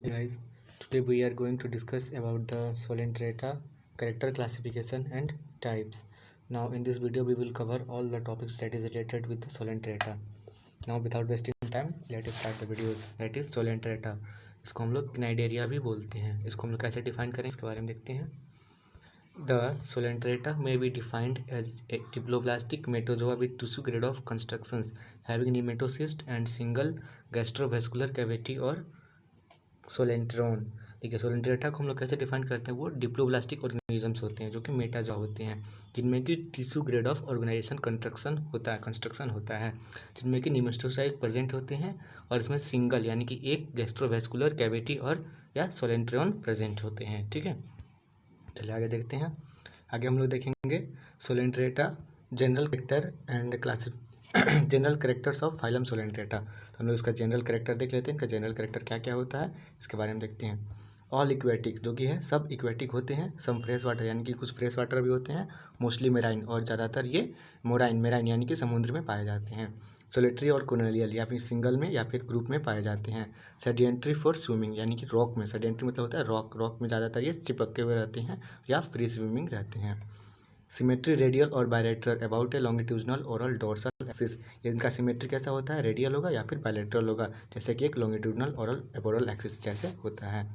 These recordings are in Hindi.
Guys, today we are going to discuss about the Solentrata character classification and types. Now in this video we will cover all the topics that is related with the Solentrata. Now without wasting time, let us start the videos. That is Solentrata. इसको हम लोग क्नाइडेरिया भी बोलते हैं. इसको हम लोग कैसे डिफाइन करें इसके बारे में देखते हैं. The Solentrata may be defined as a diploblastic metazoa with tissue grade of constructions having nematocyst and single gastrovascular cavity or सोलेंट्रॉन. देखिए सोलेंट्रेटा को हम लोग कैसे डिफाइन करते हैं. वो डिप्लोब्लास्टिक ऑर्गेनिजम्स होते हैं जो कि मेटाजॉ होते हैं, जिनमें कि tissue grade of organisation construction होता है, जिनमें कि निमेटोसाइट प्रेजेंट होते हैं और इसमें सिंगल यानी कि एक गैस्ट्रोवेस्कुलर कैविटी और या सोलेंट्रॉन प्रेजेंट होते हैं. ठीक है, चलिए आगे देखते हैं. आगे हम लोग देखेंगे coelenterata general character and general characters of phylum coelenterata. तो हम लोग इसका जनरल करेक्टर देख लेते हैं. इनका जनरल करेक्टर क्या क्या होता है इसके बारे में देखते हैं. ऑल इक्वेटिक जो कि है सब इक्वेटिक होते हैं. सम फ्रेश वाटर यानी कि कुछ फ्रेश वाटर भी होते हैं. मोस्टली मेराइन और ज़्यादातर ये मेराइन यानी कि समुद्र में पाए जाते हैं. सोलेटरी और कोलोनियल या फिर सिंगल में या फिर ग्रुप में पाए जाते हैं. सेडिएंट्री फॉर स्विमिंग यानी कि रॉक में. सेडिएंट्री मतलब होता है रॉक में ज़्यादातर ये चिपके हुए रहते हैं या फ्री स्विमिंग रहते हैं. सिमेट्री रेडियल और bilateral about A लॉन्गिट्यूजनल oral dorsal axis. इनका सिमेट्री कैसा होता है, रेडियल होगा या फिर बायलेटरल होगा, जैसे कि एक लॉन्गिट्यूजनल ओरल एक्सिस जैसे होता है.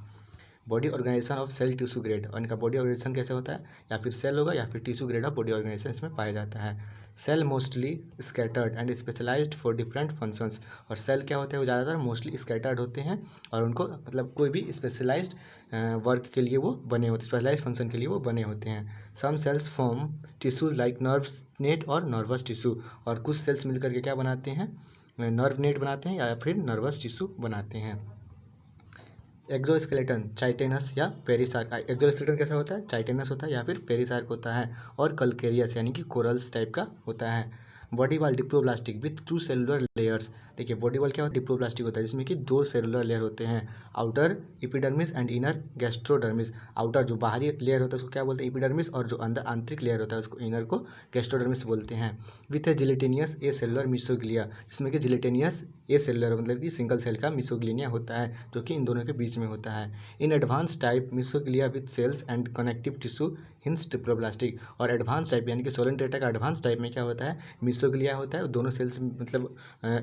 Body organisation of cell tissue grade. और इनका बॉडी ऑर्गेनाइजेशन कैसे होता है, या फिर सेल होगा या फिर tissue grade of body organisation इसमें पाया जाता है. Cell mostly scattered and specialised for different functions. और सेल क्या होते हैं, वो ज़्यादातर मोस्टली स्कैटर्ड होते हैं और उनको मतलब कोई भी स्पेशलाइज्ड वर्क के लिए वो बने होते, स्पेशलाइज्ड फंक्शन के लिए वो बने होते हैं. Some cells form tissues like nerves net और नर्वस टिश्यू. और कुछ सेल्स मिलकर के क्या बनाते हैं, नर्व नेट बनाते हैं या फिर नर्वस टिश्यू बनाते हैं. एक्सोस्केलेटन चाइटेनस या पेरिसार्क. एक्सोस्केलेटन कैसा होता है, चाइटेनस होता है या फिर पेरिसार्क होता है. और कलकेरियस यानी कि कोरल्स टाइप का होता है. Body wall diploblastic with 2 cellular layers. देखिए बॉडी वॉल क्या होता है, डिप्लोब्लास्टिक होता है जिसमें कि 2 सेलुलर लेयर होते हैं. Outer epidermis and inner gastrodermis. Outer जो बाहरी लेयर होता है उसको क्या बोलते हैं, एपिडर्मिस, और जो अंदर आंतरिक लेयर होता है उसको इनर को गैस्ट्रोडर्मिस बोलते हैं. विथ ए जिलेटेनियस ए सेलुलर मिसोग्लिया, जिसमें कि जिलेटेनियस ए सेलुलर मतलब कि सिंगल सेल का मिसोग्लिनिया होता है जो कि इन दोनों के बीच में होता है. In advance type mesoglea with cells and connective tissue hence diploblastic. और एडवांस टाइप यानी कि सोलेंट्रेटा का एडवांस टाइप में क्या होता है, मिसोग्लिया होता है. दोनों सेल्स मतलब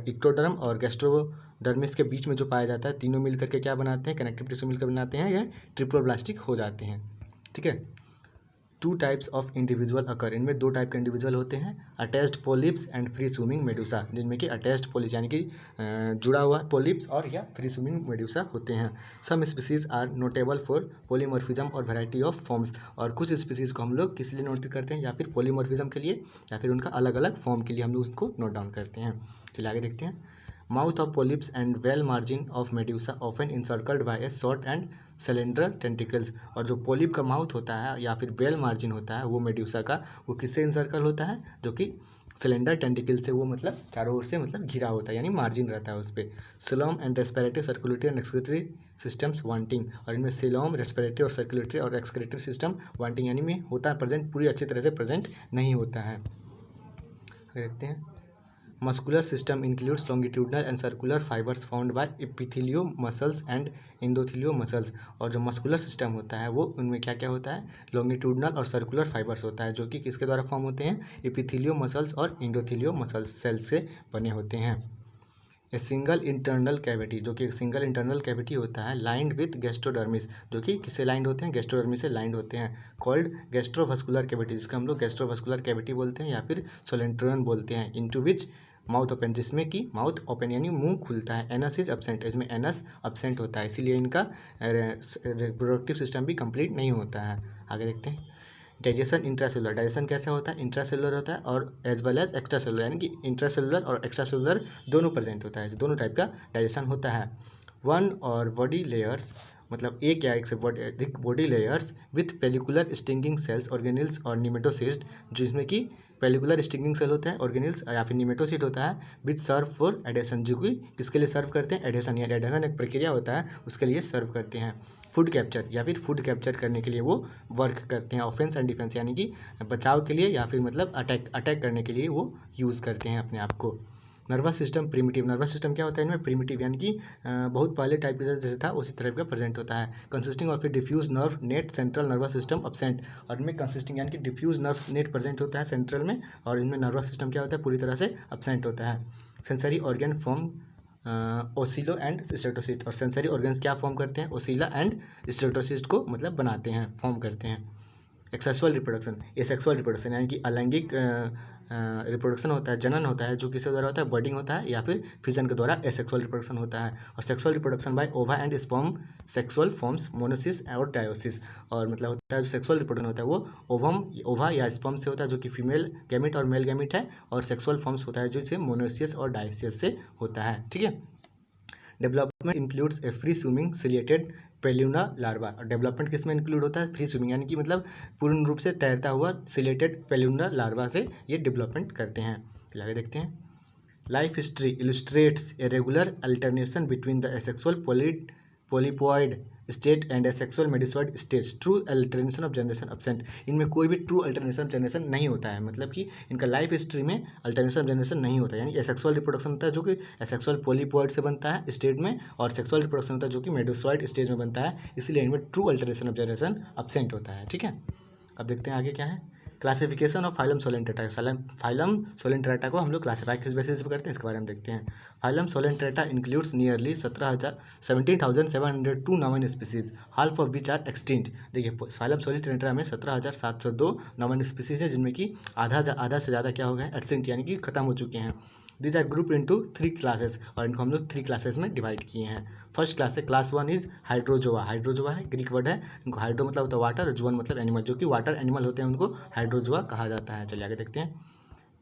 इक्टोडर्म और गैस्ट्रोडर्मिस के बीच में जो पाया जाता है, तीनों मिलकर के क्या बनाते हैं, कनेक्टिव टिश्यू मिलकर बनाते हैं, यह ट्रिप्लोब्लास्टिक हो जाते हैं. ठीक है. 2 टाइप्स ऑफ इंडिविजुअल अकर. इनमें 2 टाइप के इंडिविजुअल होते हैं. Attached polyps and free swimming Medusa, जिनमें कि अटैच्ड पोलिप्स यानी कि जुड़ा हुआ पोलिप्स और या फ्री स्विमिंग मेडुसा होते हैं. Some species are notable for polymorphism और वैरायटी ऑफ फॉर्म्स. और कुछ स्पीसीज को हम लोग किस लिए नोट करते हैं, या फिर पोलीमॉर्फिज्म के लिए या फिर उनका अलग अलग फॉर्म के लिए हम लोग उसको नोट डाउन करते हैं. चलिए आगे देखते हैं. Mouth of polyps and bell margin of medusa often encircled by a short and cylinder tentacles. और जो पोलिप का माउथ होता है या फिर बेल मार्जिन होता है वो मेड्यूसा का, वो किससे इंसर्कल होता है, जो कि सिलेंडर टेंटिकल से वो मतलब चारों ओर से मतलब घिरा होता है यानी मार्जिन रहता है उस पर. Coelom and respiratory circulatory and excretory systems wanting. और इनमें सिलोम, रेस्पिरेटरी और सर्कुलेटरी और एक्सक्रीटरी सिस्टम वांटिंग यानी में होता है प्रेजेंट, पूरी अच्छी तरह से प्रेजेंट नहीं होता है. देखते हैं. Muscular system includes longitudinal and circular fibres found by epithelio muscles and endothelio muscles. और जो मस्कुलर सिस्टम होता है वो उनमें क्या क्या होता है, लॉन्गिट्यूडनल और सर्कुलर फाइबर्स होता है, जो कि किसके द्वारा फॉर्म होते हैं, एपिथेलियो मसल्स और एंडोथेलियो मसल्स सेल्स से बने होते हैं. ए सिंगल इंटरनल कैविटी, जो कि एक सिंगल इंटरनल कैविटी होता है, लाइंड विथ गैस्ट्रोडर्मिस, जो कि किससे लाइंड होते हैं, गैस्ट्रोडर्मिस से लाइंड होते हैं. कॉल्ड गैस्ट्रोवस्कुलर कैविटी, जिसका हम लोग गैस्ट्रोवस्कुलर कैविटी बोलते हैं या फिर सोलेंट्रियन बोलते हैं. इनटू विच माउथ ओपन, जिसमें कि माउथ ओपन यानी मुंह खुलता है. एनस इज एब्सेंट, इसमें एनस एब्सेंट होता है, इसीलिए इनका रिप्रोडक्टिव सिस्टम भी कंप्लीट नहीं होता है. आगे देखते हैं. Digestion intracellular. डाइजेशन कैसा होता है, इंट्रासेलुलर होता है और as well as extra cellular, यानी कि इंट्रासेलुलर और एक्स्ट्रा सेलुलर दोनों प्रेजेंट होता है. दोनों टाइप का डाइजेशन होता है. वन और बॉडी लेयर्स मतलब एक या एक से अधिक body layers with pellicular stinging cells organelles और निमेटोसिस्ट, जिसमें कि पेलिकुलर स्टिंगिंग सेल होता है, ऑर्गेनिल्स या फिर निमेटोसिस्ट होता है. विथ सर्व फॉर एडेशन, जो कि किसके लिए सर्व करते हैं, एडेशन. या एडेशन एक प्रक्रिया होता है उसके लिए सर्व करते हैं. फूड कैप्चर या फिर फूड कैप्चर करने के लिए वो वर्क करते हैं. ऑफेंस एंड डिफेंस यानी कि बचाव के लिए या फिर मतलब अटैक करने के लिए वो यूज़ करते हैं अपने आप को. Nervous system primitive, nervous system क्या होता है इनमें, प्रिमिटिव यानी कि बहुत पहले टाइप का जैसे था उसी तरह का प्रेजेंट होता है। Consisting of a diffuse nerve net central nervous system absent, और इनमें कंसिस्टिंग यानी कि डिफ्यूज नर्व नेट प्रेजेंट होता है सेंट्रल में, और इनमें नर्वस सिस्टम क्या होता है पूरी तरह से अपसेंट होता है। Sensory organ form ocelli and statocyst, और सेंसरी ऑर्गन्स क्या फॉर्म करते हैं, ओसिला एंड स्टेटोसिस्ट को मतलब बनाते हैं, फॉर्म करते हैं। सेक्सुअल रिप्रोडक्शन, ये सेक्सुअल रिप्रोडक्शन यानी कि अलैंगिक रिप्रोडक्शन होता है, जनन होता है, जो किसके द्वारा होता है, बर्डिंग होता है या फिर फिजन के द्वारा एसेक्सुअल रिप्रोडक्शन होता है। और सेक्सुअल रिप्रोडक्शन बाय ओवा एंड स्पर्म सेक्सुअल फॉर्म्स मोनोसिस और डायोसिस, और मतलब होता है जो सेक्सुअल रिप्रोडक्शन होता है वो ओवा या स्पर्म से होता है जो कि फीमेल गैमिट और मेल गैमिट है, और सेक्सुअल फॉर्म्स होता है जो मोनोसियस और डायोसिस से होता है। ठीक है। डेवलपमेंट इंक्लूड्स ए फ्री स्विमिंग सिलिएटेड पेल्यूना लार्वा, और डेवलपमेंट किस में इंक्लूड होता है, फ्री स्विमिंग यानी कि मतलब पूर्ण रूप से तैरता हुआ सिलेटेड पेल्यूना लार्वा से ये डेवलपमेंट करते हैं। तो आगे देखते हैं। Life history illustrates a regular alternation between the asexual polypoid state and asexual medusoid stage, true alternation of generation absent, इनमें कोई भी ट्रू अल्टरनेशन ऑफ जनरेशन नहीं होता है, मतलब कि इनका लाइफ हिस्ट्री में अल्टरनेशन ऑफ जनरेशन नहीं होता है। यानी एसेक्सुअल रिप्रोडक्शन होता है जो कि एसेक्सुअल पोलिपॉइड से बनता है स्टेट में, और सेक्सुअल रिप्रोडक्शन होता है जो कि मेडिसॉइड स्टेज में बनता है, इसलिए इनमें true alternation of generation absent होता है। ठीक है। अब देखते हैं आगे क्या है। क्लासिफिकेशन ऑफ फाइलम सोलेंट्रेटा, फाइलम सोलेंट्रेटा को हम लोग क्लासीफाई किस बेसिस पे करते हैं इसके बारे में देखते हैं। Phylum coelenterata includes nearly 17,702 known species, half of which are extinct. देखिए फाइलम सोलेंट्रेटा में 17,702 नॉन स्पीसीज है, जिनमें कि आधा से ज़्यादा क्या हो गए, एक्सटिंक्ट यानी कि खत्म हो चुके हैं। These are group into 3 classes, और इनको हम लोग 3 क्लासेस में डिवाइड किए हैं। फर्स्ट क्लास है, क्लास 1 इज हाइड्रोजोआ, हाइड्रोजोआ है ग्रीक वर्ड है, इनको हाइड्रो मतलब होता है वाटर, और जुआन मतलब एनिमल, जो कि वाटर एनिमल होते हैं उनको हाइड्रोजोआ कहा जाता है। चलिए आगे देखते हैं।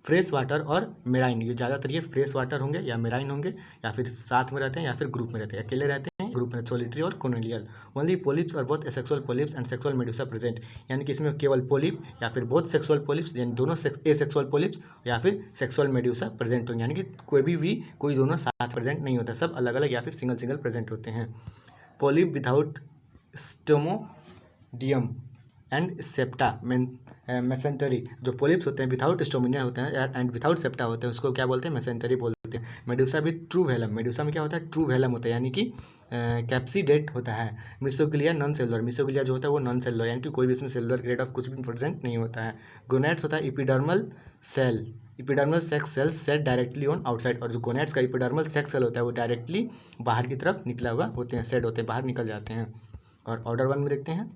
फ्रेश वाटर और मेराइन, ये ज़्यादातर ये फ्रेश वाटर होंगे या मेराइन होंगे, या फिर साथ में रहते हैं या फिर ग्रुप में रहते हैं, अकेले रहते हैं ग्रुप में, सोलिटरी और कोलोनियल। ओनली पोलिप्स और both asexual polyps and sexual Medusa present, यानी कि इसमें केवल पोलिप या फिर बोथ सेक्सुअल पोलिप्स, यानी दोनों एसेक्सुअल पोलिप्स या फिर सेक्सुअल मेडुसा प्रेजेंट होंगे, यानी कि कोई दोनों साथ प्रेजेंट नहीं होता, सब अलग अलग या फिर सिंगल प्रेजेंट होते हैं। Polyp without stomodeum and septa mesentery, जो पोलिप्स होते हैं विदाउट स्टोमिनिया होते हैं एंड विदाउट सेप्टा होते हैं, उसको क्या बोलते हैं, मेसेंटरी बोलते हैं। Medusa with true velum, medusa में क्या होता है, ट्रू वेलम होता है, यानी कि कैप्सीडेट होता है। मिसोग्लिया नॉन सेलुलर, मिसोग्लिया जो होता है वो नॉन सेलुलर, यानी कि कोई भी इसमें सेलुलर ग्रेड ऑफ कुछ भी प्रेजेंट नहीं होता है। गोनेट्स होता है epidermal cell, epidermal sex cell set directly on outside, और जो गोनेट्स का इपिडर्मल सेक्स सेल होता है वो डायरेक्टली बाहर की तरफ निकला हुआ होते हैं, सेट होते हैं, बाहर निकल जाते हैं। और ऑर्डर 1 में देखते हैं।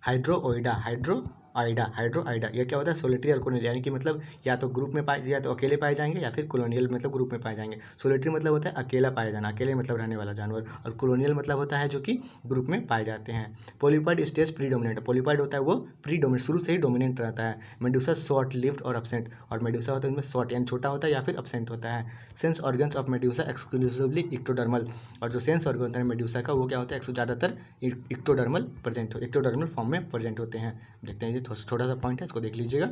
हाइड्रोओइडा, हाइड्रोआइडा ये क्या होता है, सोलिटरी और कोलोनियल, यानी कि मतलब या तो ग्रुप में पाए, या तो अकेले पाए जाएंगे, या फिर कोलोनियल मतलब ग्रुप में पाए जाएंगे। सोलिटरी मतलब होता है अकेला पाया जाना, अकेले मतलब रहने वाला जानवर, और कोलोनियल मतलब होता है जो कि ग्रुप में पाए जाते हैं। पोलिपॉइड स्टेज प्रीडोमिनेंट, पोलिपॉइड होता है वो प्रीडोमिनेंट, शुरू से ही डोमिनेंट रहता है। मेडुसा शॉर्ट लिव्ड और एब्सेंट, और मेडुसा होता है इसमें शॉर्ट यानी छोटा होता है या फिर एब्सेंट होता है। Sense organs of medusa exclusively ectodermal, और जो सेंस ऑर्गन होता है मेडुसा का वो क्या होता है, ज़्यादातर इक्टोडर्मल इक्टोडर्मल फॉर्म में प्रेजेंट होते हैं। देखते हैं, ये छोटा सा पॉइंट है, इसको देख लीजिएगा।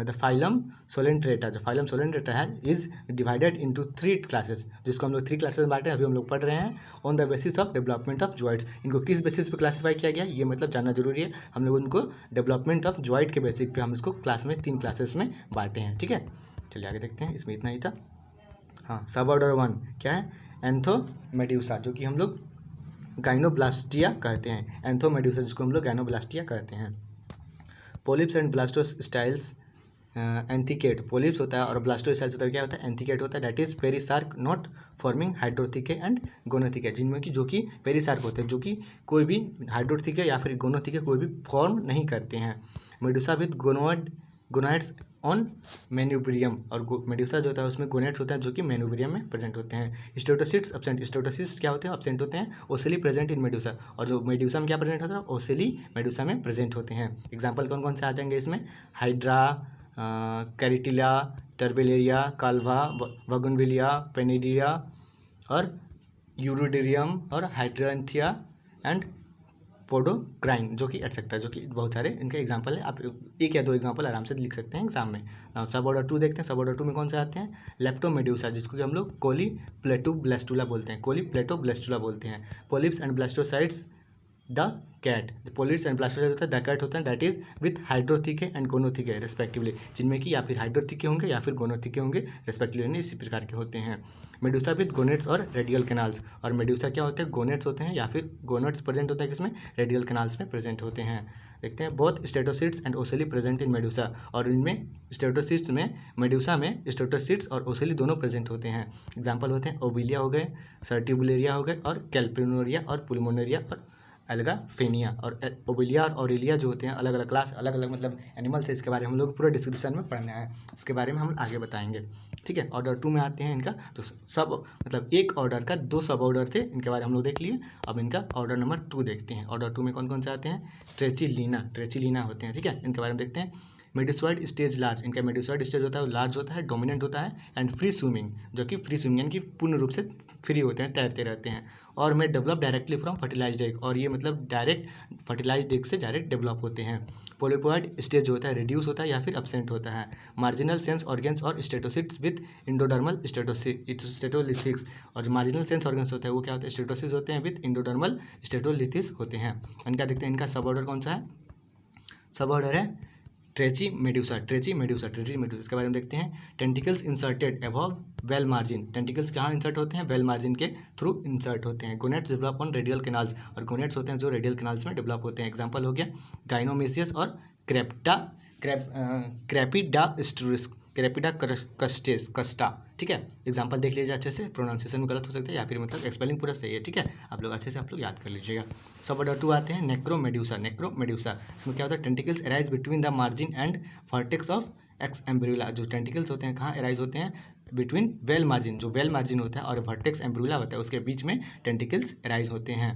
द फाइलम सोलेंट्रेटा, जो फाइलम सोलेंट्रेटा है इज डिवाइडेड इनटू 3 क्लासेस, जिसको हम लोग 3 क्लासेस में बांटे हैं, अभी हम लोग पढ़ रहे हैं। On the basis of development of joints, इनको किस बेसिस पे क्लासीफाई किया गया ये मतलब जानना जरूरी है। हम लोग उनको डेवलपमेंट ऑफ जॉइंट के बेसिस पे हम इसको क्लास में 3 क्लासेस में बांटे हैं। ठीक है, चलिए आगे देखते हैं, इसमें इतना ही था। हाँ, सब ऑर्डर 1 क्या है, एंथोमेड्यूसा, जो कि हम लोग गाइनोब्लास्टिया कहते हैं, एंथोमेड्यूसा जिसको हम लोग गाइनोब्लास्टिया कहते हैं। पोलिप्स एंड ब्लास्टोस्टाइल्स एंथिकेट, पोलिप्स होता है और ब्लास्टोस्टाइल्स होता है, क्या होता है, एंथिकेट होता है, that is perisarc not forming hydrotheca and gonotheca, जिनमें कि जो कि पेरिसार्क होते हैं, जो कि कोई भी हाइड्रोथिके या फिर गोनोथिके कोई भी फॉर्म नहीं करते हैं। Medusa with gonads on manubrium, और मेडुसा जो होता है उसमें गोनेट्स होते हैं जो कि मेन्यूब्रियम में प्रेजेंट होते हैं। स्टेटोसिट्स एब्सेंट, स्टेटोसिट्स क्या होते हैं, एब्सेंट होते हैं। ओसेली प्रेजेंट इन मेडुसा, और जो मेडुसा में क्या प्रेजेंट होता है, ओसेली मेडुसा में प्रेजेंट होते हैं। एग्जाम्पल कौन कौन से आ जाएंगे इसमें, हाइड्रा, कैरिटिला, टर्बेलेरिया, काल्वा, वगनविलिया, पेनिडिया और यूरोडेरियम और हाइड्रेंथिया एंड पोडोक्राइन, जो कि एटसेट्रा, जो कि बहुत सारे इनके एग्जाम्पल है। आप 1 या 2 एग्जाम्पल आराम से लिख सकते हैं एग्जाम में। नाउ सब ऑर्डर 2 देखते हैं। सब ऑर्डर 2 में कौन से आते हैं, लेप्टोमेड्यूसा, जिसको कि हम लोग कोलीप्लेटोब्लास्टुला बोलते हैं, कोलीप्लेटोब्लास्टुला बोलते हैं। Polyps and blastostyles thecate. Polyps and blastostyles होता है द कैट होता है that is with hydrotheca and gonotheca respectively, जिनमें कि या फिर हाइड्रोथिके होंगे या फिर गोनोथिके होंगे रेस्पेक्टिवली, यानी इसी प्रकार के होते हैं। मेडुसा विथ गोनेट्स और रेडियल कैनाल्स, और मेडुसा क्या होते हैं, गोनेट्स होते हैं या फिर गोनेट्स प्रेजेंट होता है किसमें, रेडियल कैनाल्स में प्रेजेंट होते हैं। देखते हैं both statocysts and ocelli present in medusa, और इनमें स्टेटोसिट्स में, मेडुसा में स्टेटोसिट्स और ओसेली दोनों प्रेजेंट होते हैं। एग्जाम्पल होते हैं ओविलिया हो गए, सर्टिबुलेरिया हो गए, और कैल्पिनोरिया और पुल्मोनेरिया और एल्गाफेनिया। और ओविलिया और ऑरेलिया जो होते हैं अलग अलग क्लास, अलग अलग मतलब एनिमल्स है, इसके बारे में हम लोग पूरा डिस्क्रिप्शन में पढ़ना है, इसके बारे में हम आगे बताएंगे। ठीक है, ऑर्डर 2 में आते हैं इनका, तो सब मतलब एक ऑर्डर का 2 सब ऑर्डर थे, इनके बारे में हम लोग देख लिए। अब इनका ऑर्डर नंबर 2 देखते हैं। ऑर्डर 2 में कौन कौन से आते हैं, ट्रेचिलीना होते हैं। ठीक है, इनके बारे में देखते हैं। मेडुसॉइड स्टेज लार्ज, इनका मेडुसॉइड स्टेज होता है वो लार्ज होता है, डोमिनेंट होता है, एंड फ्री स्विमिंग, जो कि फ्री स्विमिंग यानी कि पूर्ण रूप से फ्री होते हैं, तैरते रहते हैं, और में develop directly from fertilised egg, और ये मतलब डायरेक्ट फर्टिलाइज्ड एग से डायरेक्ट डेवलप होते हैं। पोलिपॉइड स्टेज होता है रिड्यूस होता है या फिर अब्सेंट होता है। मार्जिनल सेंस ऑर्गन्स और स्टेटोसिट्स विथ इंडोडर्मल स्टेटोलिथिक्स, और जो मार्जिनल सेंस ऑर्गन्स होते हैं वो क्या होते हैं, स्टेटोसिस होते हैं विथ इंडोडर्मल स्टेटोलिथिस होते हैं। इनका देखते हैं, इनका सब ऑर्डर कौन सा है, सब ऑर्डर है ट्रेची मेडुसा। इसके बारे में देखते हैं। Tentacles inserted above well margin, tentacles कहाँ इंसर्ट होते हैं, वेल मार्जिन के थ्रू इंसर्ट होते हैं। Gonads develop on radial canals, और गोनेट्स होते हैं जो रेडियल कैनाल्स में डेवलप होते हैं। एग्जांपल हो गया डायनोमेसियस और क्रेपिडा कस्टा। ठीक है, एग्जांपल देख लीजिए अच्छे से, प्रोनाउंसिएशन में गलत हो सकता है या फिर मतलब एक्सपेलिंग पूरा सही है। ठीक है, आप लोग अच्छे से आप लोग याद कर लीजिएगा। सब ऑर्डर 2 आते हैं नेक्रोमेडुसा। इसमें क्या होता है, tentacles arise between the margin and vertex of exumbrella, जो टेंटिकल्स होते हैं कहाँ अराइज होते हैं, बिटवीन वेल मार्जिन, जो वेल मार्जिन होता है और वर्टेक्स एम्ब्रियोला होता है उसके बीच में टेंटिकल्स अराइज होते हैं।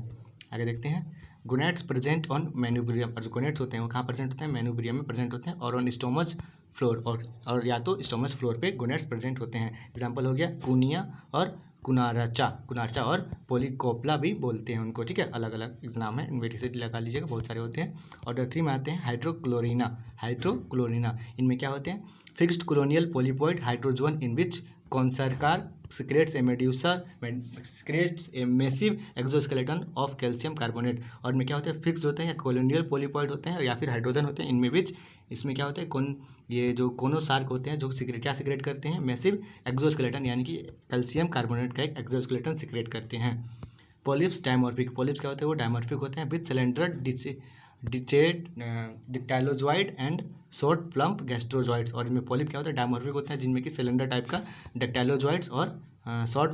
आगे देखते हैं। गोनेट्स प्रेजेंट ऑन मेनुब्रियम, और जो गोनेट्स होते हैं वो कहाँ प्रेजेंट होते हैं, मेनुब्रियम में प्रेजेंट होते हैं, और ऑन स्टोमच फ्लोर, और या तो स्टोमच फ्लोर पे गोनेट्स प्रेजेंट होते हैं। एग्जांपल हो गया कुनिया और कुनार्चा और पोलिकोपला भी बोलते हैं उनको। ठीक है, अलग अलग नाम है, इन्वेटिसिटी लगा लीजिएगा, बहुत सारे होते हैं। ऑर्डर 3 में आते हैं हाइड्रोक्लोरिना। इनमें क्या होते हैं, fixed colonial polypoid hydrozoan in which coenosarc secretes a massive exoskeleton of calcium carbonate, और इनमें क्या होते हैं, फिक्स होते हैं या कोलोनियल पोलिपॉइड होते हैं या फिर हाइड्रोजन होते हैं, इनमें बीच इसमें क्या होता है, ये जो कोनोसार्क होते हैं जो क्या सिक्रेट करते हैं, मैसिव एक्सोस्केलेटन यानी कि कैल्शियम कार्बोनेट का एक एक्सोस्केलेटन सिक्रेट करते हैं। पॉलिप्स डायमॉर्फिक, पॉलिप्स क्या होते हैं, वो डायमॉर्फिक होते हैं with cylinder dactylozooids and short plump gastrozooids, और इनमें पॉलिप क्या होता है, डायमॉर्फिक होते हैं जिनमें कि सिलेंडर टाइप का डिक्टाइलोजॉइड्स और शॉर्ट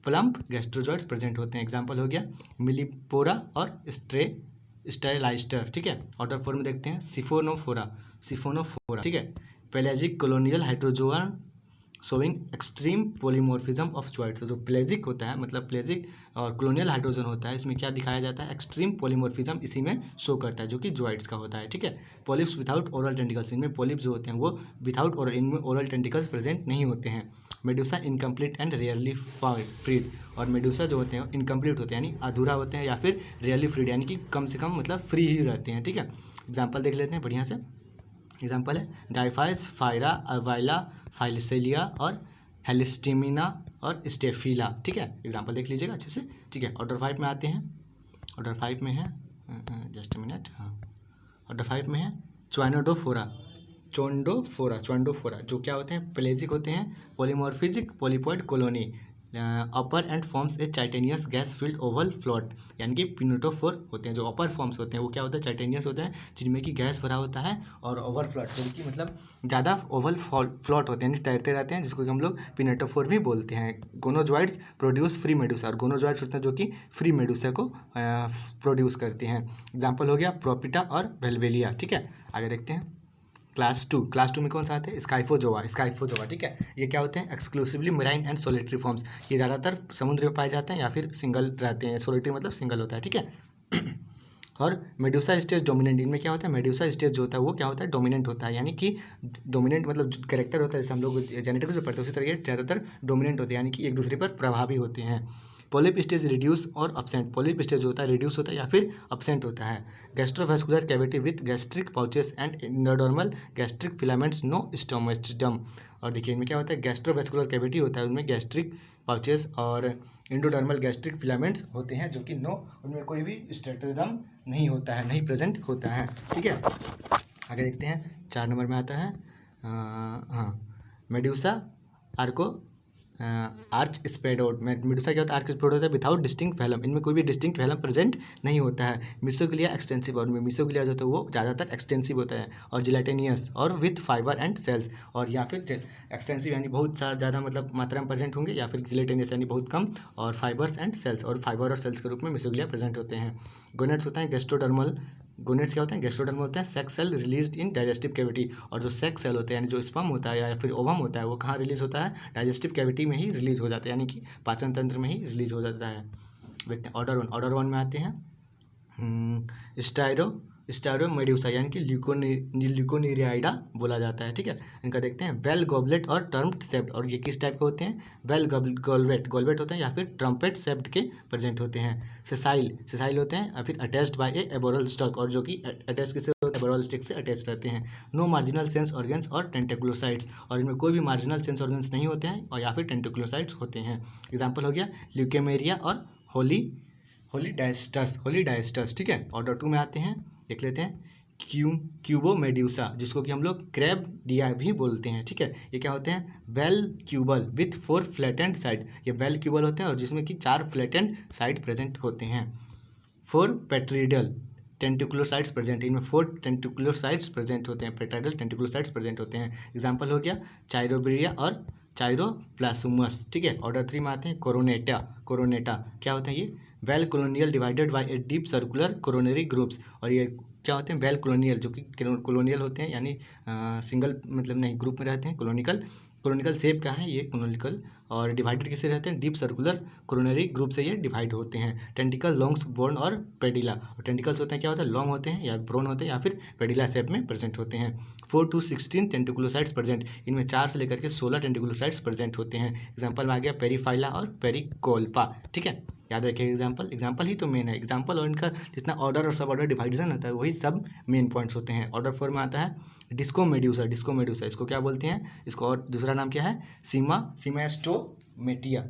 प्लम्प गैस्ट्रोजॉइड्स प्रेजेंट होते हैं। एग्जांपल हो गया मिलीपोरा और स्टेलाइस्टर। ठीक है, ऑर्डर 4 में देखते हैं सिफोनोफोरा। ठीक है, pelagic colonial hydrozoan showing extreme polymorphism of zooids, जो प्लेजिक होता है मतलब प्लेजिक और कॉलोनियल हाइड्रोजन होता है, इसमें क्या दिखाया जाता है, एक्सट्रीम पोलीमॉर्फिज्म इसी में शो करता है जो कि जॉइंट्स का होता है। ठीक है, पॉलिप्स विदाउट ओरल टेंटिकल्स, इनमें पॉलिप्स जो होते हैं वो विदाउट ओरल, इनमें ओरल टेंटिकल्स प्रेजेंट नहीं होते हैं। Medusa incomplete and rarely freed, और मेडुसा जो होते हैं इनकम्प्लीट होते हैं यानी अधूरा होते हैं या फिर रेयरली फ्रीड यानी कि कम से कम मतलब फ्री ही रहते हैं। ठीक है, एग्जाम्पल देख लेते हैं बढ़िया से। एग्जाम्पल है डाइफाइस फायरा अवाइला फाइलिसेलिया और हेलिस्टिमिना और स्टेफिला। ठीक है, एग्जाम्पल देख लीजिएगा अच्छे से। ठीक है, ऑर्डर 5 में आते हैं। ऑर्डर 5 में है जस्ट मिनट, हाँ, ऑर्डर 5 में है चोंडोफोरा, जो क्या होते हैं, पेलेजिक होते हैं, polymorphic polypoid colony, upper end forms a chitinous gas filled oval float, यानी कि पिनोटोफोर होते हैं। जो अपर फॉर्म्स होते हैं वो क्या होता है, चाइटेनियस होते हैं जिनमें कि गैस भरा होता है, और ओवर फ्लोट जो कि मतलब ज़्यादा ओवल फ्लोट होते हैं, तैरते रहते हैं, जिसको कि हम लोग पिनोटोफोर भी बोलते हैं। गोनोजॉइड्स प्रोड्यूस फ्री मेडुसा, और गोनोजॉइड्स होते हैं जो कि फ्री मेडुसा को प्रोड्यूस करते हैं। एग्जाम्पल हो गया प्रोपिटा और वेलवेलिया। ठीक है, आगे देखते हैं। क्लास टू में कौन सा आते हैं, स्काइफोजोआ। ठीक है, ये क्या होते हैं, exclusively marine and solitary forms, ये ज़्यादातर समुद्र में पाए जाते हैं या फिर सिंगल रहते हैं, सोलिटरी मतलब सिंगल होता है। ठीक है, और मेडुसा स्टेज डोमिनेंट, इनमें क्या होता है, मेडुसा स्टेज जो होता है वो क्या होता है, डोमिनेंट होता है, यानी कि डोमिनेंट मतलब जो कैरेक्टर होता है, जैसे हम लोग जेनेटिक्स में पढ़ते हैं उसी तरीके ज़्यादातर डोमिनेंट होते हैं, यानी कि एक दूसरे पर प्रभावी होते हैं। पॉलिप स्टेज रिड्यूस और अपसेंट, पॉलिप स्टेज होता है रिड्यूस होता है या फिर अपसेंट होता है। Gastrovascular cavity with gastric pouches and endodermal gastric filaments, no stomodeum, और देखिए इनमें क्या होता है, गैस्ट्रोवेस्कुलर कैविटी होता है, उनमें गैस्ट्रिक पाउचेस और इंडोडर्मल गैस्ट्रिक फिलामेंट्स होते हैं, जो कि उनमें कोई भी स्ट्रेटोडर्म नहीं होता है, नहीं प्रेजेंट होता है। ठीक है, आगे देखते हैं 4 नंबर में आता है मेड्यूसा आर्को आर्च स्प्रेड आउट। मेडुसा क्या होता है? आर्च स्प्रेड होता है विदाउट डिस्टिंक्ट फैलम, इनमें कोई भी डिस्टिंक्ट फैलम प्रेजेंट नहीं होता है। मिसोग्लिया एक्सटेंसिव, और मिसोग्लिया जो होता है वो ज़्यादातर एक्सटेंसिव होता है, और जिलेटिनियस और विथ फाइबर एंड सेल्स, और या फिर एक्सटेंसिव यानी बहुत ज़्यादा मतलब मात्रा में प्रेजेंट होंगे, या फिर जिलेटिनियस यानी बहुत कम, और फाइबर्स एंड सेल्स, और फाइबर और सेल्स के रूप में मिसोग्लिया प्रेजेंट होते हैं। गोनेट्स होता है गैस्ट्रोडर्मल, गोनेट्स क्या होते हैं? गैस्ट्रोडर्मल होते हैं sex cell released in digestive cavity, और जो सेक्स सेल होते हैं यानी जो स्पर्म होता है या फिर ओवम होता है वो कहाँ रिलीज होता है? डाइजेस्टिव कैविटी में ही रिलीज हो जाता है, यानी कि पाचन तंत्र में ही रिलीज हो जाता है। देखते हैं ऑर्डर वन में आते हैं स्टायरो मेड्यूसा, यानी कि ल्यूकोनीरियाइडा बोला जाता है। ठीक है, इनका देखते हैं बेल गॉबलेट और टर्म्ड सेप्ट, और ये किस टाइप के होते हैं? बेल गॉलवेट होते हैं या फिर ट्रम्पेट सेप्ट के प्रेजेंट होते हैं। सेसाइल होते हैं या फिर अटैच्ड बाय ए एबोरल स्टॉक, और जो कि अटैच किससे होते हैं? एबोरल स्टिक से अटैच रहते हैं। नो मार्जिनल सेंस ऑर्गन्स और टेंटिकुलोसाइट्स, और इनमें कोई भी मार्जिनल सेंस ऑर्गन्स नहीं होते हैं, और या फिर टेंटिकुलोसाइट्स होते हैं। एग्जाम्पल हो गया ल्यूकेमेरिया और होलीडाइस्टस। ठीक है, ऑर्डर 2 में आते हैं, देख लेते हैं क्यूबोमेड्यूसा, जिसको कि हम लोग क्रैब डिया भी बोलते हैं। ठीक है, ये क्या होते हैं? बेल क्यूबल विथ 4 फ्लैटेंड साइड, ये बेल क्यूबल होते हैं और जिसमें कि 4 फ्लैटेंड साइड प्रेजेंट होते हैं। 4 पेट्रिडल टेंटिकुलोसाइट्स प्रेजेंट, इनमें 4 टेंटिकुलोसाइट्स प्रेजेंट होते हैं, पेट्राइडल टेंटिकुलोसाइट्स प्रेजेंट होते हैं। एग्जाम्पल हो गया चाइरोब्रिया और चाइरोप्लासुमस। ठीक है, ऑर्डर 3 में आते हैं कोरोनेटा क्या होते हैं? ये well colonial divided by a deep circular coronary groups, और ये क्या होते हैं? वेल कॉलोनियल, जो कि कॉलोनियल होते हैं यानी सिंगल मतलब नहीं ग्रुप में रहते हैं। कोलोनिकल शेप का है ये कोलोनिकल, और डिवाइडेड किससे रहते हैं? डीप सर्कुलर कोरोनरी ग्रुप से ये डिवाइड होते हैं। टेंटिकल लॉन्ग्स बोन और पेडिला, और टेंटिकल्स होते हैं क्या होता है? लॉन्ग होते हैं या ब्रोन होते हैं या फिर पेडिला शेप में प्रेजेंट होते हैं। 4 to 16 टेंटिकुलोसाइट्स प्रेजेंट, इनमें 4 से लेकर के 16 टेंटिकुलोसाइट्स प्रेजेंट होते हैं। एग्जाम्पल में आ गया पेरीफाइला और पेरिकोल्पा। ठीक है, याद रखिए एग्जाम्पल ही तो मेन है। एग्जाम्पल और इनका जितना ऑर्डर और सब ऑर्डर डिवाइडेशन होता है वही सब मेन पॉइंट्स होते हैं। ऑर्डर 4 में आता है डिस्कोमेड्यूसा, इसको क्या बोलते हैं? इसको और दूसरा नाम क्या है? सीमेस्टोमेटिया,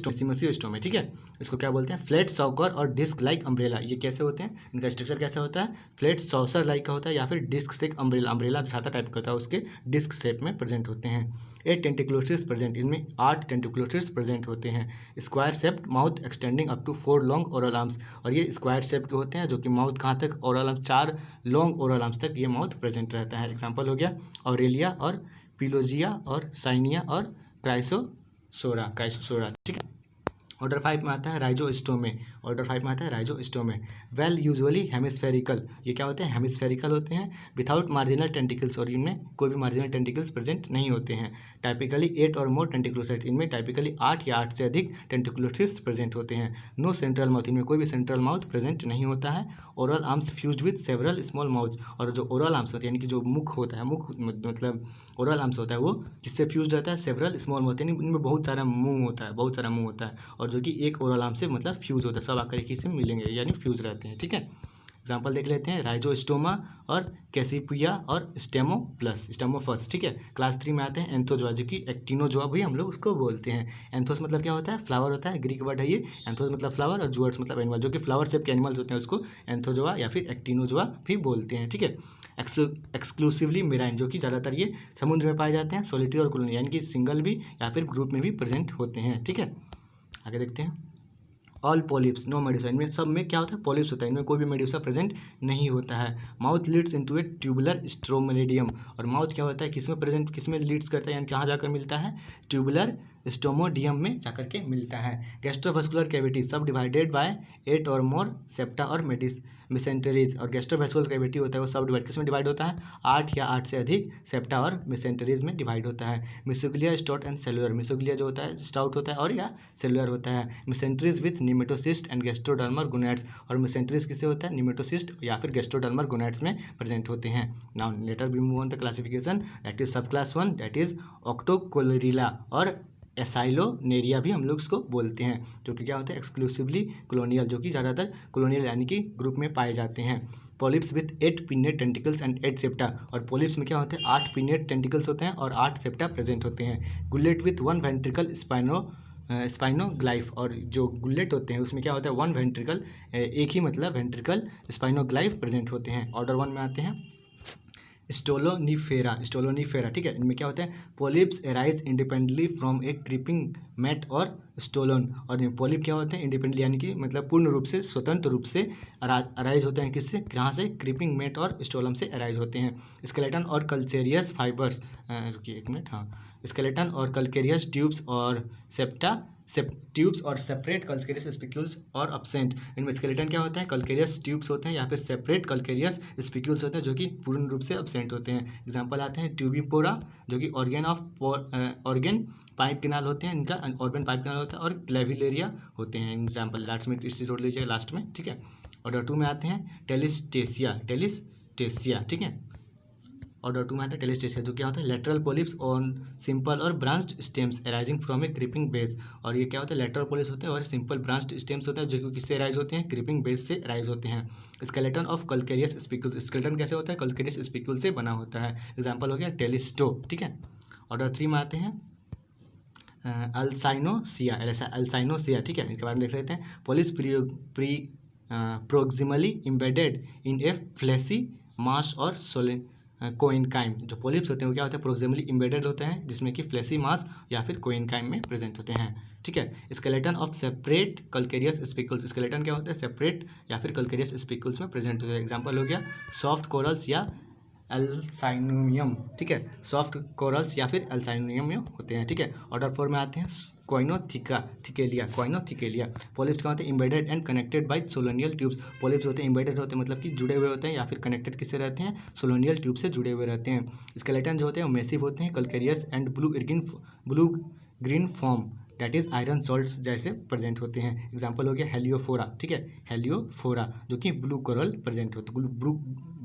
सीमेसियोस्टोमे। ठीक है, इसको क्या बोलते हैं? फ्लैट सॉकर और डिस्क लाइक अम्ब्रेला। ये कैसे होते हैं? इनका स्ट्रक्चर कैसा होता है? फ्लैट सॉसर लाइक का होता है या फिर डिस्क से अम्ब्रेला छाता टाइप का होता है, उसके डिस्क शेप में प्रेजेंट होते हैं। 8 टेंटिकुलोसिस प्रेजेंट, इनमें 8 टेंटिकुलोसिस प्रेजेंट होते हैं। Square shaped mouth extending up to 4 long oral arms, और ये स्क्वायर शेप के होते हैं जो कि माउथ कहाँ तक? Oral arm, 4 long oral arms तक ये माउथ प्रेजेंट रहता है। एग्जाम्पल हो गया ऑरेलिया और पिलोजिया और साइनिया और क्राइसोसोरा। ठीक है, ऑर्डर 5 में आता है राइजोस्टोमे। वेल यूजुअली हेमिस्फेरिकल, ये क्या होते हैं? हेमिस्फेरिकल होते हैं विदाउट मार्जिनल टेंटिकल्स, और इनमें कोई भी मार्जिनल टेंटिकल्स प्रेजेंट नहीं होते हैं। टाइपिकली 8 और मोर टेंटिकुलोसाइट्स, इनमें टाइपिकली 8 या 8 से अधिक टेंटिकुलोसिट्स प्रेजेंट होते हैं। नो सेंट्रल माउथ, इनमें कोई भी सेंट्रल माउथ प्रेजेंट नहीं होता है। Oral arms fused with several small mouth, और जो ओरल आर्म्स होते हैं यानी कि जो मुख होता है, मुख मतलब ओरल आर्म्स होता है वो जिससे फ्यूज रहता है सेवरल स्मॉल माउथ, यानी इनमें बहुत सारा मुंह होता है, और जो कि एक ओरल आर्म से मतलब फ्यूज होता है, सब आकर एक ही से मिलेंगे यानी फ्यूज रहते हैं। ठीक है, एग्जाम्पल देख लेते हैं राइजोस्टोमा और कैसिपिया और स्टेमोफस। ठीक है, क्लास 3 में आते हैं एंथोजोआ, जो कि एक्टिनोजोआ भी हम लोग उसको बोलते हैं। एंथोस मतलब क्या होता है? फ्लावर होता है, ग्रीक वर्ड है ये। एंथोस मतलब फ्लावर और जोअर्स मतलब एनिमल, जो कि फ्लावर शेप के एनिमल्स होते हैं उसको एंथोजोआ या फिर एक्टिनोजोआ भी बोलते हैं। ठीक है, एक्सक्लूसिवली मेराइन, जो कि ज़्यादातर ये समुद्र में पाए जाते हैं। सोलिटरी और कॉलोनी यानी कि सिंगल भी या फिर ग्रुप में भी प्रेजेंट होते हैं। ठीक है, आगे देखते हैं ऑल पॉलिप्स नो मेड्यूसा, इनमें सब में क्या होता है? पॉलिप्स होता है, इनमें कोई भी मेड्यूसा प्रेजेंट नहीं होता है। माउथ लीड्स इनटू ए ट्यूबुलर स्ट्रोमेडियम, और माउथ क्या होता है? किसमें लीड्स करता है यानी कहाँ जाकर मिलता है? ट्यूबुलर स्टोमोडियम में जाकर के मिलता है। गैस्ट्रोवास्कुलर कैविटी सब डिवाइडेड बाय 8 और मोर सेप्टा और मिसेंटरीज, और गैस्ट्रोवास्कुलर कैविटी होता है वो सब डिवाइड किसमें डिवाइड होता है? 8 या 8 से अधिक सेप्टा और मिसेंटरीज में डिवाइड होता है। मिसोग्लिया स्टाउट एंड सेलुलर, मिसोग्लिया जो होता है स्टाउट होता है और या सेलुलर होता है। Mesenteries with nematocyst and gastrodermal gonads, और मिसेंटरीज किससे होता है? निमेटोसिस्ट या फिर गैस्ट्रोडर्मल गोनैड्स में प्रेजेंट होते हैं। Now later we move on the classification, that is sub class 1 that is octocorallia और एसाइलोनेरिया भी हम लोग इसको बोलते हैं, जो कि क्या होता है एक्सक्लूसिवली कॉलोनियल, जो कि ज़्यादातर कॉलोनियल यानी कि ग्रुप में पाए जाते हैं। Polyps with 8 pennate tentacles and 8 septa, और पॉलिप्स में क्या होते हैं 8 पिन्नेट टेंटिकल्स होते हैं और 8 सेप्टा प्रेजेंट होते हैं। गुलेट विथ 1 वेंट्रिकल स्पाइनोग्लाइफ, और जो गुलेट होते हैं उसमें क्या होता है 1 वेंट्रिकल, एक ही मतलब वेंट्रिकल स्पाइनोग्लाइफ प्रेजेंट होते हैं। ऑर्डर 1 में आते हैं स्टोलोनीफेरा, ठीक है। इनमें क्या होता है polyps arise independently from a creeping mat और स्टोलन, और पॉलिप क्या होते हैं इंडिपेंडेंटली यानी कि मतलब पूर्ण रूप से स्वतंत्र रूप से अराइज होते हैं, किससे, कहाँ से, क्रीपिंग मैट और स्टोलम से अराइज होते हैं। स्केलेटन और कल्चेरियस फाइबर्स, रुकिए एक मिनट, हाँ, स्केलेटन और कल्केरियस ट्यूब्स और ट्यूब्स और सेपरेट कल्केरियस स्पिक्यूल्स और अपसेंट। इनमें स्केलेटन क्या होता है कल्केरियस ट्यूब्स होते हैं या फिर सेपरेट कल्केरियस स्पिक्यूल्स होते हैं जो कि पूर्ण रूप से अपसेंट होते हैं। एग्जांपल आते हैं ट्यूबिपोरा, जो कि ऑर्गेन पाइप कैनाल होते हैं, इनका ऑर्गन पाइप कैनाल होता है, और क्लेविलेरिया होते हैं एग्जाम्पल। लास्ट में इसी जोड़ लीजिएगा लास्ट में, ठीक है। ऑर्डर 2 में आते हैं टेलिस्टेसिया, ठीक है। ऑर्डर 2 में आता है टेलिस्टेसिया, जो क्या होता है लेटरल पॉलिप्स ऑन सिंपल और branched stems arising from a creeping base, और ये क्या होता है लेटरल पॉलिप्स होते हैं और सिंपल ब्रांच्ड स्टेम्स होते हैं जो कि किससे अराइज होते हैं क्रीपिंग बेस से अराइज होते हैं। स्केलेटन ऑफ कल्केरियस स्पिक्यूल्स, स्केलेटन कैसे होता है कल्केरियस स्पिक्यूल से बना होता है, एग्जाम्पल हो गया टेलिस्टो, ठीक है। ऑर्डर 3 में आते हैं अल्साइनोसिया, ठीक है। इनके बारे में देख लेते हैं। Polyps proximally embedded in a fleshy mass और कोइनकाइम, जो पॉलिप्स होते हैं वो क्या होते हैं प्रोक्सिमली इम्बेडेड होते हैं जिसमें कि फ्लैसी मास या फिर कोइनकाइम में प्रेजेंट होते हैं, ठीक है। स्केलेटन ऑफ सेपरेट कल्केरियस स्पिकल्स, स्केलेटन क्या होता है सेपरेट या फिर कल्केरियस स्पिकल्स में प्रेजेंट होते हैं। एग्जांपल हो गया सॉफ्ट कोरल्स या एल्साइनोमियम, ठीक है, सॉफ्ट कोरल्स या फिर एल्साइनोमियम में होते हैं, ठीक है। ऑर्डर 4 में आते हैं क्वाइनोथिकेलिया, पॉलिप्स क्या होते हैं embedded and connected by solenial tubes, polyps होते हैं इम्बेडेड होते हैं मतलब कि जुड़े हुए होते हैं या फिर कनेक्टेड किससे रहते हैं सोलोनियल ट्यूब से जुड़े हुए रहते हैं। स्केलेटन जो होते हैं मैसिव होते हैं calcareous and blue green form that is iron salts जैसे प्रेजेंट होते हैं। एग्जाम्पल हो गया हेलियोफोरा, ठीक है, हेलियोफोरा जो कि ब्लू कोरल प्रेजेंट होते हैं,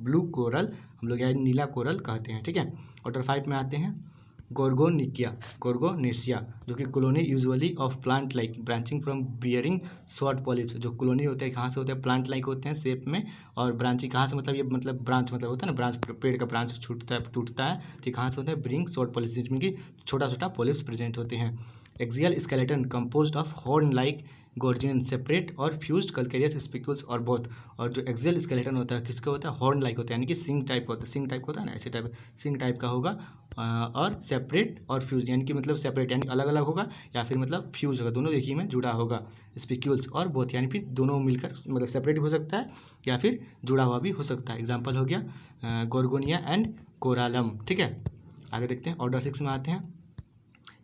ब्लू कोरल हम लोग यानी नीला कोरल कहते हैं, ठीक है। ऑर्डर 5 में आते हैं गोर्गोनेशिया, जो कि colony usually of plant like branching from bearing short polyps, जो कॉलोनी होते हैं कहाँ से होते हैं प्लांट लाइक होते हैं शेप में, और ब्रांचिंग कहाँ से मतलब ये मतलब ब्रांच मतलब होता है ना ब्रांच, पेड़ का ब्रांच छूटता है टूटता है, तो कहाँ से होता है ब्रिंग शॉर्ट पॉलिप्स जिसमें कि छोटा छोटा पॉलिप्स प्रेजेंट होते हैं। Axial skeleton composed of horn like gorgonin separate और फ्यूज्ड कल्केरियस स्पिक्यूल्स और बोथ, और जो एक्सियल स्केलेटन होता है किसका होता है हॉर्न लाइक होता है यानी कि सिंग टाइप होता है, सिंग टाइप होता है ना ऐसे टाइप सिंग टाइप का होगा, और सेपरेट और फ्यूज यानी कि मतलब सेपरेट यानी अलग अलग होगा या फिर मतलब फ्यूज होगा, दोनों एक ही में जुड़ा होगा। स्पिक्यूल्स और बोथ यानी फिर दोनों मिलकर मतलब सेपरेट भी हो सकता है या फिर जुड़ा हुआ भी हो सकता है। एग्जाम्पल हो गया गोर्गोनिया एंड कोरालम, ठीक है। आगे देखते हैं ऑर्डर 6 में आते हैं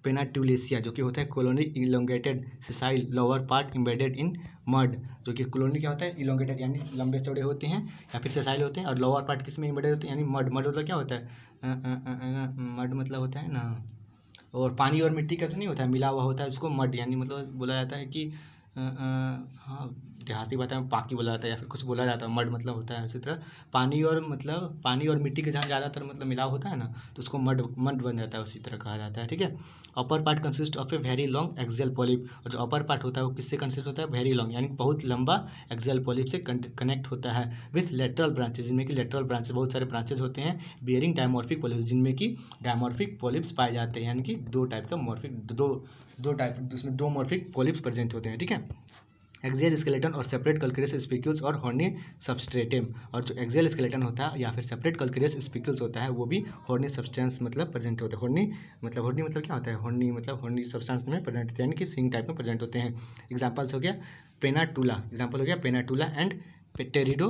पेनाट्यूलेसिया, जो कि होता है colony elongated sessile lower part embedded in mud, जो कि कॉलोनी क्या होता है इलोंगेटेड यानी लंबे चौड़े होते हैं या फिर सिसाइल होते हैं, और लोअर पार्ट किस में इम्बेडेड होते हैं यानी मड मतलब क्या होता है मड मतलब होता है ना, और पानी और मिट्टी का तो नहीं होता है मिला हुआ होता है उसको मड यानी मतलब बोला जाता है कि हाँ इतिहास बात में पाकी बोला जाता है या फिर कुछ बोला जाता है, मड मतलब होता है। इसी तरह पानी और मिट्टी के जहाँ ज़्यादातर मतलब मिलाव होता है ना तो उसको मड बन जाता है, उसी तरह कहा जाता है, ठीक है। Upper part consist of a very long axial polyp, और जो अपर पार्ट होता है वो किससे कंसिस्ट होता है वेरी लॉन्ग यानी बहुत लंबा एक्सियल पॉलिप से कनेक्ट होता है विथ लेटरल ब्रांचेज, जिनमें कि लेटरल ब्रांचेज बहुत सारे ब्रांचेज होते हैं बियरिंग डायमॉर्फिक पॉलिप्स, जिनमें कि डायमॉर्फिक पॉलिप्स पाए जाते हैं यानी कि दो टाइप का मॉर्फिक दो टाइप उसमें दो मॉर्फिक पॉलिप्स प्रेजेंट होते हैं, ठीक है। एक्सियल स्केलेटन और सेपरेट कल्केरियस स्पिक्यूल्स और हॉर्नी सबस्ट्रेटम, और जो एक्सियल स्केलेटन होता है या फिर सेपरेट कल्केरियस स्पिक्यूल्स होता है वो भी हॉर्नी सब्सटेंस मतलब प्रेजेंट होते हैं। हॉर्नी मतलब क्या होता है हॉर्नी मतलब हॉर्नी सब्सटेंस में प्रेजेंट होते हैं यानी कि सिंग टाइप में प्रेजेंट होते हैं। एग्जाम्पल्स हो गया पेनाटूला एंड टेरिडो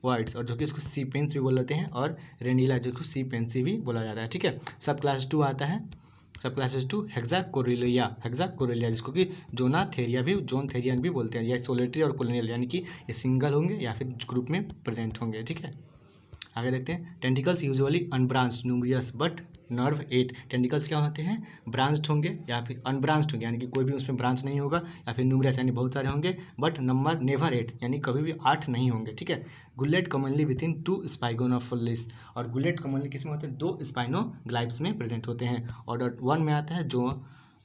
वर्ड्स, और जो कि इसको सीपेंस भी बोल जाते हैं, और रेनिला जो कि सीपेंसी भी बोला जाता है, ठीक है। सब क्लास 2 आता है सब क्लासेस 2 हेक्साकोरिलिया जिसको कि जोनाथेरियन भी बोलते हैं, या सोलिटरी और कॉलोनियल यानी कि ये सिंगल होंगे या फिर ग्रुप में प्रेजेंट होंगे, ठीक है। आगे देखते हैं tentacles usually unbranched numerous but nerve 8, tentacles क्या होते हैं ब्रांच्ड होंगे या फिर अनब्रांच्ड होंगे यानी कि कोई भी उसमें ब्रांच नहीं होगा, या फिर न्यूमरियस यानी बहुत सारे होंगे, बट नंबर नेवर 8 यानी कभी भी 8 नहीं होंगे, ठीक है। गुलेट कॉमनली विद इन 2 स्पाइगोनोफिलिस, और गुलेट कॉमनली किस में होते हैं 2 स्पाइनोग्लाइब्स में प्रेजेंट होते हैं। ऑर्डर 1 में आता है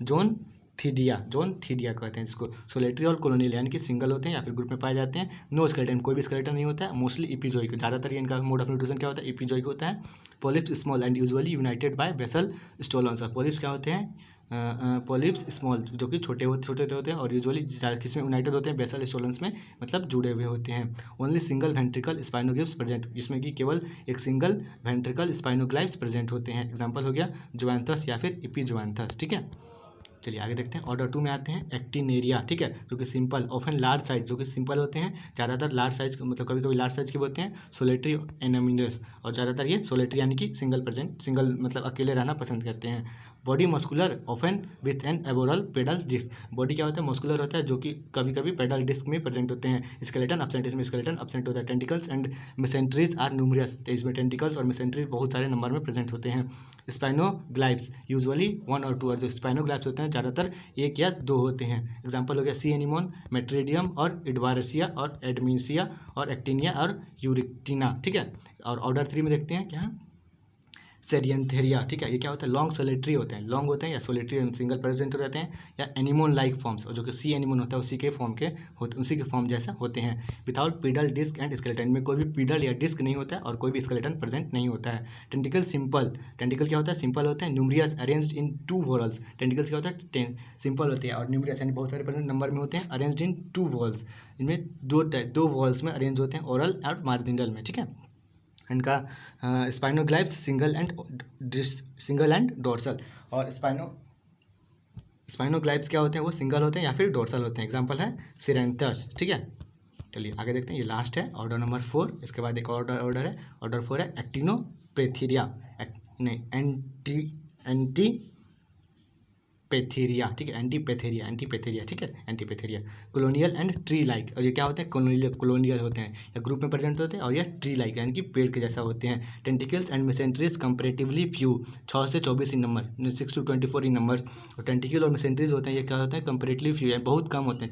जोनथीडिया कहते हैं जिसको। सोलेटरी और कॉलोनियल यानी कि सिंगल होते हैं या फिर ग्रुप में पाए जाते हैं। नो स्केलेटन, कोई भी स्केलेटन नहीं होता है। मोस्टली इपिजोइक, ज़्यादातर इनका मोड ऑफ न्यूट्रिशन क्या होता है, इपिजोइक होता है। Polyps small and usually united by basal stolons. Polyps क्या होते हैं, पॉलिप्स स्मॉल जो कि छोटे होते हैं और यूजुअली किस में यूनाइटेड होते हैं, बेसल स्टोलन्स में, मतलब जुड़े हुए होते हैं। ओनली सिंगल वेंट्रिकल स्पाइनोग्लिप्स प्रेजेंट, जिसमें कि केवल एक सिंगल वेंट्रिकल स्पाइनोग्लाइव्स प्रेजेंट होते हैं। एग्जांपल हो गया जोएंथस या फिर इपीजोएंथस, ठीक है। चलिए आगे देखते हैं। ऑर्डर 2 में आते हैं एक्टिनेरिया, ठीक है, जो कि सिंपल ऑफन लार्ज साइज, जो कि सिंपल होते हैं, ज़्यादातर लार्ज साइज, मतलब कभी कभी लार्ज साइज के होते हैं। सोलेटरी एनामिनस, और ज़्यादातर ये सोलेटरी यानी कि सिंगल मतलब अकेले रहना पसंद करते हैं। Body muscular often with an aboral pedal disc, body क्या होता है, मस्कुलर होता है, जो कि कभी कभी पेडल डिस्क में प्रेजेंट होते हैं। स्केलेटन एब्सेंट, इसमें स्केलेटन एब्सेंट होता है। टेंटिकल्स एंड मेसेंट्रीज आर न्यूमरस, इसमें टेंटिकल्स और मेसेंट्रीज बहुत सारे नंबर में प्रेजेंट होते हैं। स्पाइनोग्लाइब्स यूजुअली 1 और 2, और जो स्पाइनोग्लाइब्स होते हैं ज़्यादातर 1 या 2 होते हैं। एग्जाम्पल हो गया सी एनिमोन, मेट्रीडियम और इडवारेसिया और एडमिसिया और एक्टिनिया और यूरिक्टिना, ठीक है। और ऑर्डर 3 में देखते हैं क्या, सेरियंथेरिया, ठीक है। ये क्या होता है, लॉन्ग सोलेटरी होते हैं, लॉन्ग होते हैं या सोलेटरी सिंगल प्रेजेंट रहते हैं, या एनिमोन लाइक फॉर्म्स, और जो कि सी एनिमोन होता है उसी के फॉर्म जैसा होते हैं। Without pedal disc and skeleton, में कोई भी पीडल या डिस्क नहीं होता है और कोई भी स्केलेटन प्रेजेंट नहीं होता है। टेंटिकल सिंपल, टेंटिकल क्या होता है, सिंपल होते हैं। Numerous arranged in 2 walls, tentacles क्या होता है, सिंपल होते हैं, और न्यूमरियस यानी बहुत सारे प्रेजेंट नंबर में होते हैं। अरेंज्ड इन 2 वॉल्स, इनमें दो वॉल्स में अरेंज होते हैं, ओरल और मार्जिनल में, ठीक है। इनका स्पाइनोग्लाइब्स सिंगल एंड डोर्सल, और स्पाइनोग्लाइब्स क्या होते हैं, वो सिंगल होते हैं या फिर डोर्सल होते हैं। एग्जांपल है सिरेंथस, ठीक है। चलिए आगे देखते हैं, ये लास्ट है ऑर्डर नंबर 4। इसके बाद एक ऑर्डर है, ऑर्डर 4 है एक्टिनोपेथीरिया, नहीं एंटी पेथीरिया, ठीक है, एंटीपेथेरिया, ठीक है, एंटीपेथेरिया। कॉलोनियल एंड ट्री लाइक, और ये क्या होते हैं, कॉलोनियल होते हैं या ग्रुप में प्रेजेंट होते हैं, और ये ट्री लाइक यानी कि पेड़ के जैसा होते हैं। टेंटिकल्स एंड मेसेंट्रीज कंपेरेटिवली फ्यू, 6 से 24 इन नंबर, 6 to 24 इन नंबर्स। और टेंटिकल और मेसेंट्रीज होते हैं, ये क्या होते हैं, कंपेरेटिवली फ्यू, यानी बहुत कम होते हैं,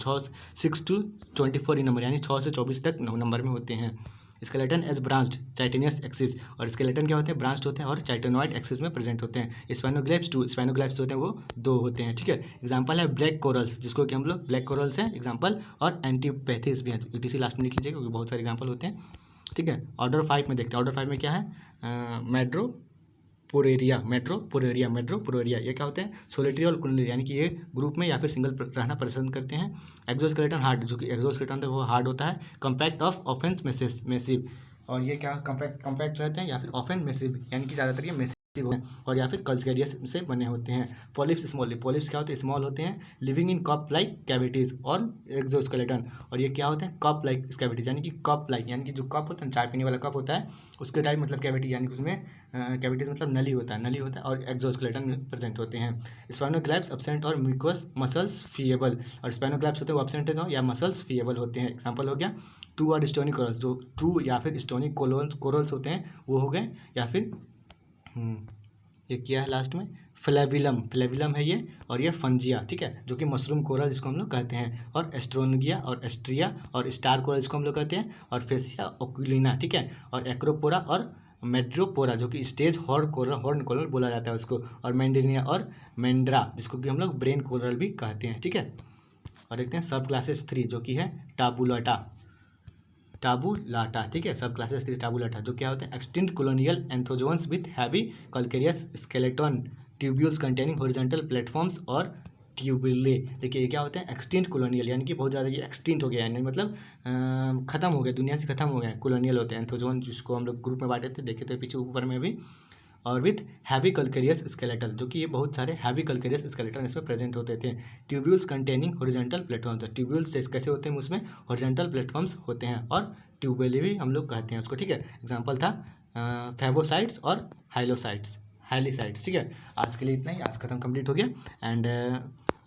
6 to 24 इन नंबर, यानी 6 से 24 तक नंबर में होते हैं। स्केलेटन एज ब्रांच्ड चाइटेनियस एक्सिस, और स्केलेटन क्या होते हैं, ब्रांच्ड होते हैं और चाइटेनॉइड एक्सिस में प्रेजेंट होते हैं। स्पाइनोग्लाइब्स 2, स्पाइनोग्लाइब्स होते हैं वो 2 होते हैं, ठीक है। एग्जांपल है ब्लैक कोरल्स, जिसको कि हम लोग ब्लैक कोरल्स हैं एग्जांपल, और एंटीपैथीज भी हैं, ईटीसी लास्ट में लिख लीजिएगा क्योंकि बहुत सारे एग्जांपल होते हैं, ठीक है। ऑर्डर 5 में देखते हैं, ऑर्डर 5 में क्या है, मेट्रोपोरेरिया, ये क्या होते हैं, सोलेटरी और कॉलोनियल, यानी कि ये ग्रुप में या फिर सिंगल रहना पसंद करते हैं। एक्सोस्केलेटन हार्ड, जो कि एक्सोस्केलेटन होता है वो हार्ड होता है। कम्पैक्ट ऑफ ऑफेंस मैसिव, और ये क्या कम्पैक्ट रहते हैं या फिर ऑफेन मैसिव, यानी कि ज़्यादातर ये मैसिव होते हैं, और या फिर कल्चकेरियस से बने होते हैं। पॉलिप्स स्मॉल, पॉलिप्स क्या होते हैं, स्मॉल होते हैं, living in cup like cavities, और एक्सोस्केलेटन, और ये क्या होते हैं, कप लाइक कैविटीज, यानी कि कप लाइक, यानी कि जो कप होता है, चाय पीने वाला कप होता है उसके टाइप, मतलब कैविटी, यानी कि उसमें कैविटीज मतलब नली होता है, और एक्सोस्केलेटन में प्रेजेंट होते हैं। स्पाइनोग्लाइब्स एब्सेंट और म्यूकस मसल्स फीएबल, और स्पाइनोग्लाइब्स होते हैं वो एब्सेंट है या मसल्स फीएबल होते हैं। एग्जांपल हो गया ट्रू और स्टोनी कोरल्स, जो ट्रू या फिर स्टोनी कोरल्स होते हैं वो हो गए, या फिर ये क्या है लास्ट में, फ्लेविलम है ये, और ये फंजिया, ठीक है, जो कि मशरूम कोरल जिसको हम लोग कहते हैं, और एस्ट्रोनगिया और एस्ट्रिया और स्टार कोरल जिसको हम लोग कहते हैं, और फेसिया ओक्यूलिना, ठीक है, और एक्रोपोरा और मेड्रोपोरा, जो कि स्टेज हॉर्न कोरल बोला जाता है उसको, और मैंडिनिया और मेंड्रा, जिसको कि हम लोग ब्रेन कोरल भी कहते हैं, ठीक है। और देखते हैं सब क्लासेस 3, जो कि है टाबुलाटा, ठीक है, सब क्लासेस 3 टाबुलाटा, जो क्या होते हैं, extinct colonial anthozoans with heavy calcareous skeleton, tubules containing horizontal platforms और ट्यूबुले। देखिए ये क्या होते हैं, एक्सटिंक्ट कॉलोनियल, यानी कि बहुत ज़्यादा ये एक्सटिंक्ट हो गया, यानी मतलब खत्म हो गया, दुनिया से खत्म हो गया। कॉलोनियल होते हैं एंथोजोन, जिसको हम लोग ग्रुप में बांटे थे, देखे थे पीछे ऊपर में भी। और विथ हैवी कल्केरियस स्केलेटन, जो कि ये बहुत सारे हैवी कल्केरियस स्केलेटन इसमें प्रेजेंट होते थे। Tubules containing horizontal platforms, tubules कैसे होते हैं उसमें, हॉरिजॉन्टल प्लेटफॉर्म्स होते हैं, और ट्यूबेले भी हम लोग कहते हैं उसको, ठीक है। एग्जांपल था फेबोसाइट्स और हाइलीसाइट्स, ठीक है। आज के लिए इतना ही, आज खत्म कंप्लीट हो गया। एंड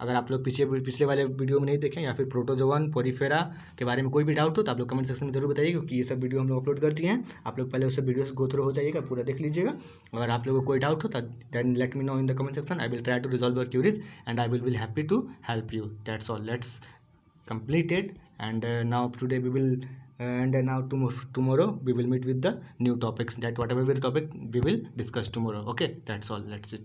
अगर आप लोग पिछले वाले वीडियो में नहीं देखें या फिर प्रोटोजोवन पोरीफेरा के बारे में कोई भी डाउट हो तो आप लोग कमेंट सेक्शन में जरूर बताइए, क्योंकि ये सब वीडियो हम लोग अपलोड करती हैं। आप लोग पहले उस सब वीडियो से गो थ्रू हो जाइएगा, पूरा देख लीजिएगा। अगर आप लोगों को कोई डाउट हो तो then let me know in the comment section, I will try to resolve your queries and I will happy to help you. That's all, let's complete it. And now today we will and now tomorrow we will meet with the new topics, that whatever the topic we will discuss tomorrow. Okay, that's all, let's it.